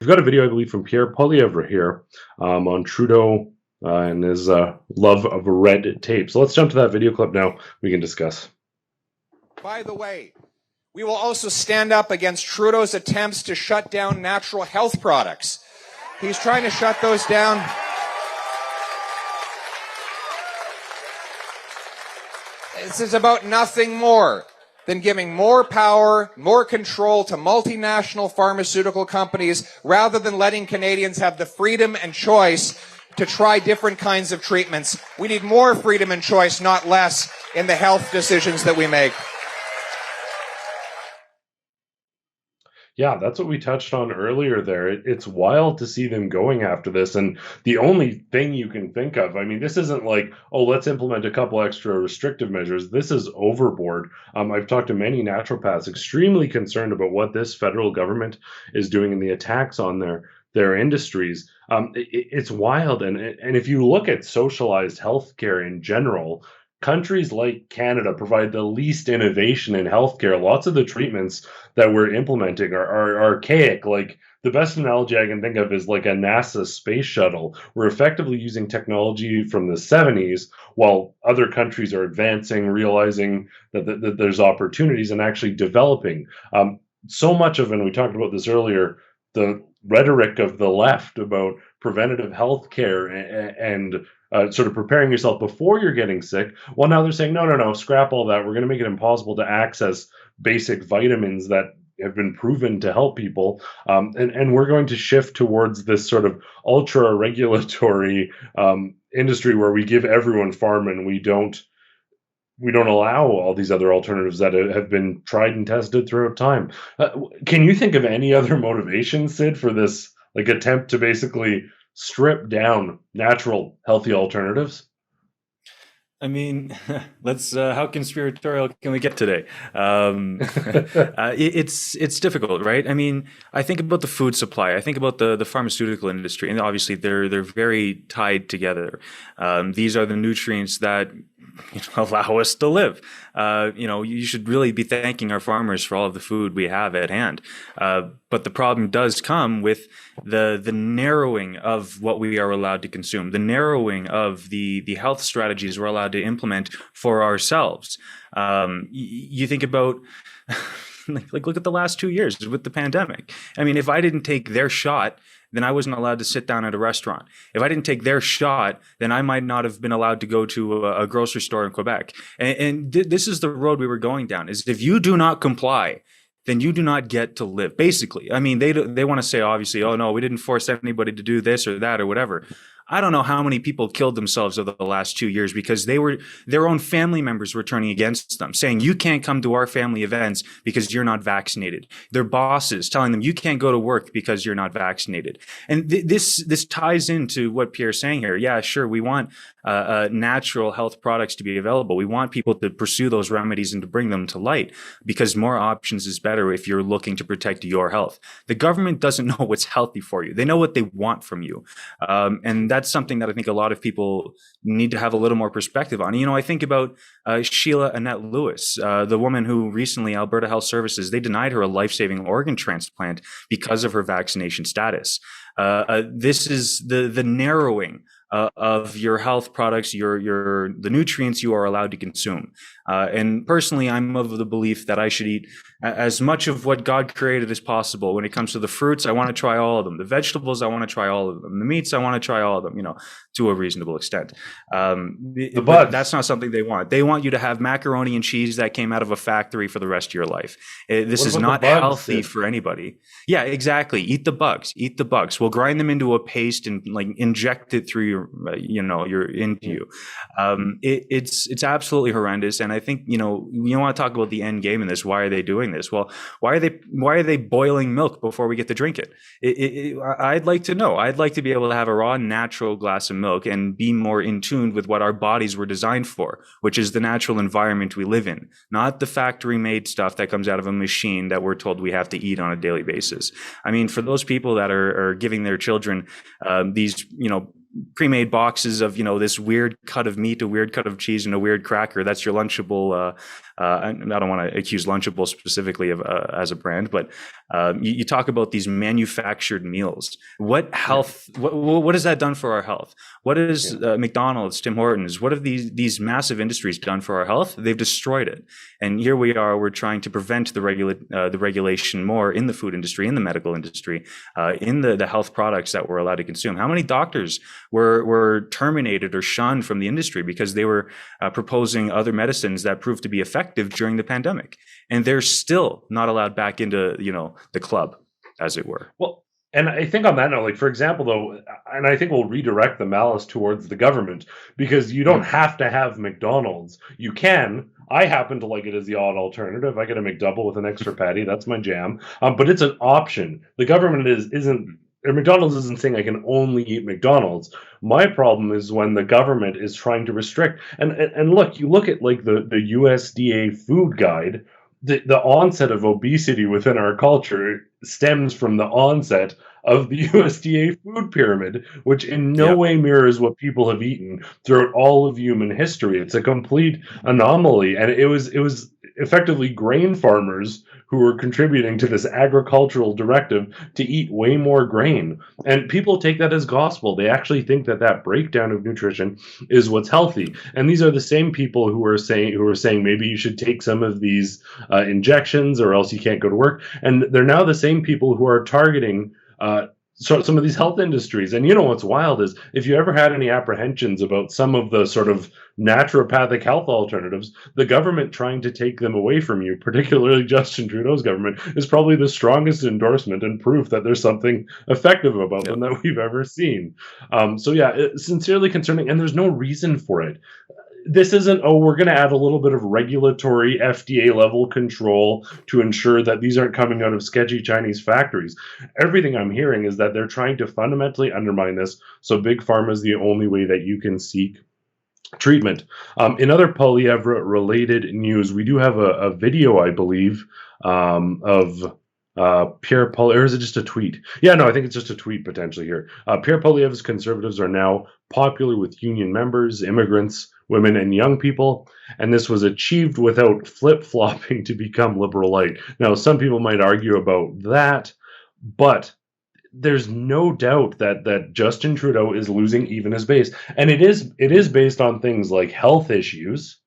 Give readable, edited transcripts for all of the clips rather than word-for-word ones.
We've got a video, I believe, from Pierre Pollievre here on Trudeau and his love of red tape. So let's jump to that video clip now. We can discuss. By the way, we will also stand up against Trudeau's attempts to shut down natural health products. He's trying to shut those down. This is about nothing more than giving more power, more control to multinational pharmaceutical companies rather than letting Canadians have the freedom and choice to try different kinds of treatments. We need more freedom and choice, not less, in the health decisions that we make. Yeah, that's what we touched on earlier there. It's wild to see them going after this. And the only thing you can think of, I mean, this isn't like, oh, let's implement a couple extra restrictive measures. This is overboard. I've talked to many naturopaths extremely concerned about what this federal government is doing and the attacks on their industries. It's wild. And if you look at socialized healthcare in general, countries like Canada provide the least innovation in healthcare. Lots of the treatments that we're implementing are archaic. Like the best analogy I can think of is like a NASA space shuttle. We're effectively using technology from the 70s while other countries are advancing, realizing that there's opportunities and actually developing. So much of, and we talked about this earlier, the rhetoric of the left about preventative health care and sort of preparing yourself before you're getting sick. Well, now they're saying, no, scrap all that. We're going to make it impossible to access basic vitamins that have been proven to help people. And we're going to shift towards this sort of ultra regulatory industry where we give everyone pharma and we don't allow all these other alternatives that have been tried and tested throughout time. Can you think of any other motivation, Sid, for this like attempt to basically strip down natural, healthy alternatives? I mean, let's. How conspiratorial can we get today? It's difficult, right? I mean, I think about the food supply. I think about the pharmaceutical industry, and obviously they're very tied together. These are the nutrients that allow us to live. You should really be thanking our farmers for all of the food we have at hand. But the problem does come with the narrowing of what we are allowed to consume, the narrowing of the health strategies we're allowed to implement for ourselves. You think about like look at the last 2 years with the pandemic. I mean, if I didn't take their shot, then I wasn't allowed to sit down at a restaurant. If I didn't take their shot, then I might not have been allowed to go to a grocery store in Quebec. This is the road we were going down, is if you do not comply, then you do not get to live, basically. I mean, they want to say, obviously, oh, no, we didn't force anybody to do this or that or whatever. I don't know how many people killed themselves over the last 2 years because their own family members were turning against them, saying, you can't come to our family events because you're not vaccinated. Their bosses telling them, you can't go to work because you're not vaccinated. And this ties into what Pierre's saying here. Yeah, sure, we want natural health products to be available. We want people to pursue those remedies and to bring them to light because more options is better if you're looking to protect your health. The government doesn't know what's healthy for you. They know what they want from you. And that's something that I think a lot of people need to have a little more perspective on. I think about Sheila Annette Lewis, the woman who recently, Alberta Health Services, they denied her a life-saving organ transplant because of her vaccination status. This is the narrowing of your health products, the nutrients you are allowed to consume. And personally, I'm of the belief that I should eat as much of what God created as possible. When it comes to the fruits, I want to try all of them. The vegetables, I want to try all of them. The meats, I want to try all of them, to a reasonable extent. But that's not something they want. They want you to have macaroni and cheese that came out of a factory for the rest of your life. This is not healthy for anybody. Yeah, exactly. Eat the bugs. We'll grind them into a paste and like inject it through your into you. It's absolutely horrendous. And I think, you want to talk about the end game in this. Why are they doing this? Well, why are they boiling milk before we get to drink it? I'd like to know. I'd like to be able to have a raw, natural glass of milk and be more in tune with what our bodies were designed for, which is the natural environment we live in, not the factory made stuff that comes out of a machine that we're told we have to eat on a daily basis. I mean, for those people that are giving their children these, pre-made boxes of, this weird cut of meat, a weird cut of cheese, and a weird cracker. That's your Lunchable. I don't want to accuse Lunchable specifically of as a brand, but you talk about these manufactured meals. What health? What has that done for our health? What is McDonald's, Tim Hortons? What have these massive industries done for our health? They've destroyed it. And here we are. We're trying to prevent the regulation more in the food industry, in the medical industry, in the health products that we're allowed to consume. How many doctors were terminated or shunned from the industry because they were proposing other medicines that proved to be effective during the pandemic, and they're still not allowed back into the club, as it were. Well, and I think on that note, like for example, though, and I think we'll redirect the malice towards the government, because you don't have to have McDonald's. You can. I happen to like it as the odd alternative. I get a McDouble with an extra patty. That's my jam. But it's an option. The government isn't. Or McDonald's isn't saying I can only eat McDonald's. My problem is when the government is trying to restrict. And look, you look at like the USDA food guide. The onset of obesity within our culture stems from the onset of the USDA food pyramid, which in no way mirrors what people have eaten throughout all of human history. It's a complete anomaly, and it was effectively grain farmers who were contributing to this agricultural directive to eat way more grain. And people take that as gospel. They actually think that breakdown of nutrition is what's healthy. And these are the same people who are saying maybe you should take some of these injections or else you can't go to work. And they're now the same people who are targeting some of these health industries. And what's wild is, if you ever had any apprehensions about some of the sort of naturopathic health alternatives, the government trying to take them away from you, particularly Justin Trudeau's government, is probably the strongest endorsement and proof that there's something effective about them that we've ever seen. It's sincerely concerning, and there's no reason for it. This isn't, we're going to add a little bit of regulatory FDA level control to ensure that these aren't coming out of sketchy Chinese factories. Everything I'm hearing is that they're trying to fundamentally undermine this, so big pharma is the only way that you can seek treatment. In other Pollievre related news, we do have a video, I believe, of Pierre Pollievre, or is it just a tweet? Yeah, no, I think it's just a tweet potentially here. Pierre Pollievre's Conservatives are now popular with union members, immigrants, women, and young people, and this was achieved without flip-flopping to become liberal light. Now, some people might argue about that, but there's no doubt that Justin Trudeau is losing even his base, and it is based on things like health issues.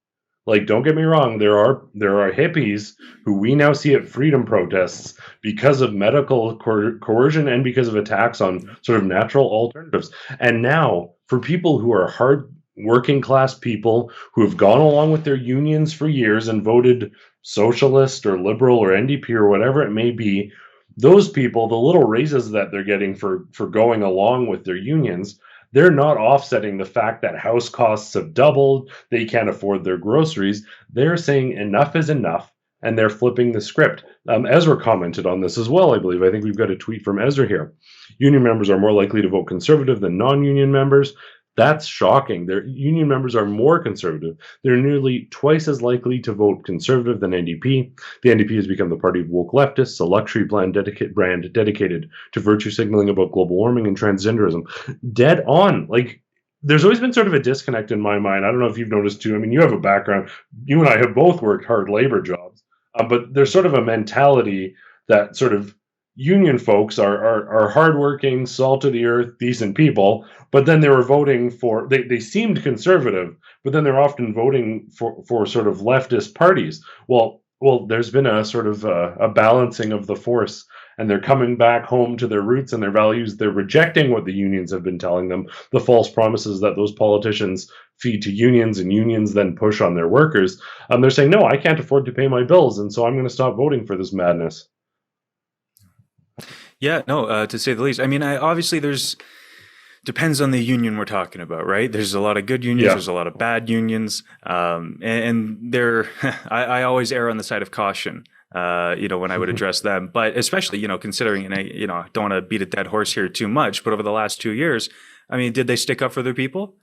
Like, don't get me wrong, there are hippies who we now see at freedom protests because of medical coercion and because of attacks on sort of natural alternatives. And now, for people who are hard working class people who have gone along with their unions for years and voted socialist or liberal or NDP or whatever it may be, those people, the little raises that they're getting for going along with their unions, they're not offsetting the fact that house costs have doubled, they can't afford their groceries. They're saying enough is enough, and they're flipping the script. Ezra commented on this as well, I believe. I think we've got a tweet from Ezra here. Union members are more likely to vote conservative than non-union members. That's shocking. Their union members are more conservative. They're nearly twice as likely to vote conservative than NDP. The NDP has become the party of woke leftists, a luxury brand dedicated to virtue signaling about global warming and transgenderism. Dead on. Like, there's always been sort of a disconnect in my mind. I don't know if you've noticed too. I mean, you have a background. You and I have both worked hard labor jobs, but there's sort of a mentality that sort of union folks are hardworking, salt of the earth, decent people, but then they were voting for, they seemed conservative, but then they're often voting for sort of leftist parties. Well, there's been a sort of a balancing of the force, and they're coming back home to their roots and their values. They're rejecting what the unions have been telling them, the false promises that those politicians feed to unions, and unions then push on their workers. They're saying, no, I can't afford to pay my bills, and so I'm going to stop voting for this madness. Yeah, no, to say the least. I mean, obviously depends on the union we're talking about, right? There's a lot of good unions, there's a lot of bad unions, and they're, I always err on the side of caution, when I would address them, but especially, considering, and I don't want to beat a dead horse here too much, but over the last 2 years, I mean, did they stick up for their people?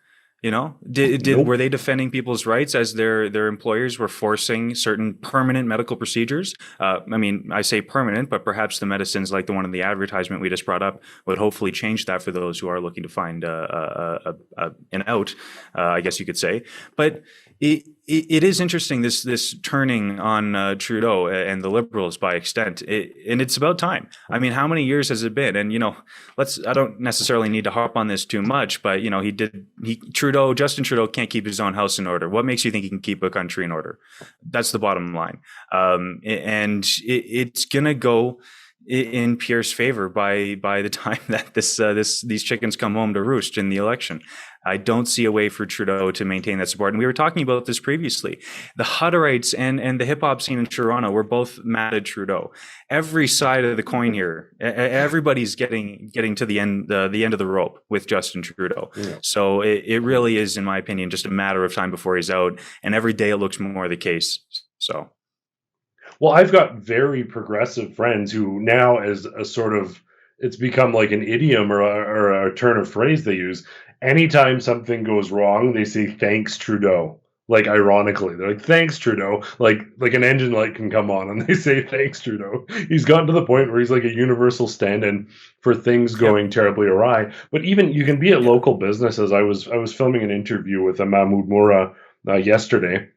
You know, Nope. were they defending people's rights as their employers were forcing certain permanent medical procedures? I mean, I say permanent, but perhaps the medicines like the one in the advertisement we just brought up would hopefully change that for those who are looking to find an out, I guess you could say. But it is interesting, this turning on Trudeau and the Liberals by extent, and it's about time. I mean, how many years has it been? And I don't necessarily need to harp on this too much, but Justin Trudeau can't keep his own house in order. What makes you think he can keep a country in order? That's the bottom line. And it's gonna go in Pierre's favor by the time that these chickens come home to roost in the election. I don't see a way for Trudeau to maintain that support. And we were talking about this previously. The Hutterites and the hip hop scene in Toronto were both mad at Trudeau. Every side of the coin here, everybody's getting to the end of the rope with Justin Trudeau. Yeah. So it really is, in my opinion, just a matter of time before he's out. And every day it looks more the case. So. Well, I've got very progressive friends who now, as a sort of, it's become like an idiom or a turn of phrase they use. Anytime something goes wrong, they say, "Thanks, Trudeau." Like, ironically, they're like, "Thanks, Trudeau." Like an engine light can come on and they say, "Thanks, Trudeau." He's gotten to the point where he's like a universal stand-in for things going terribly awry. But even you can be at local businesses. I was filming an interview with Mahmoud Moura yesterday.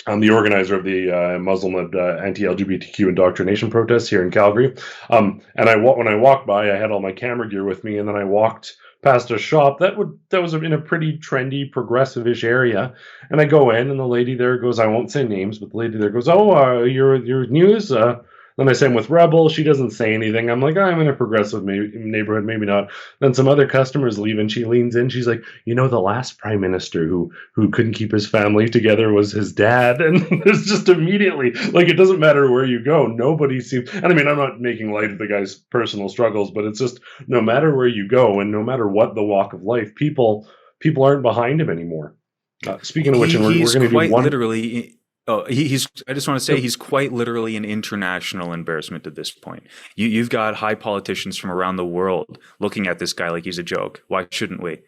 I'm the organizer of the Muslim-led anti-LGBTQ indoctrination protests here in Calgary. And when I walked by, I had all my camera gear with me, and then I walked past a shop that was in a pretty trendy, progressive-ish area. And I go in, and the lady there goes, I won't say names, but the lady there goes, "Oh, your news?" Then I say I'm with Rebel. She doesn't say anything. I'm like, I'm in a progressive neighborhood, maybe not. Then some other customers leave, and she leans in. She's like, the last prime minister who couldn't keep his family together was his dad. And it's just immediately, like, it doesn't matter where you go. Nobody seems, and I mean, I'm not making light of the guy's personal struggles, but it's just no matter where you go and no matter what the walk of life, people aren't behind him anymore. Speaking of which, and we're going to do one. Literally. Oh, I just want to say he's quite literally an international embarrassment at this point. You've got high politicians from around the world looking at this guy like he's a joke. Why shouldn't we?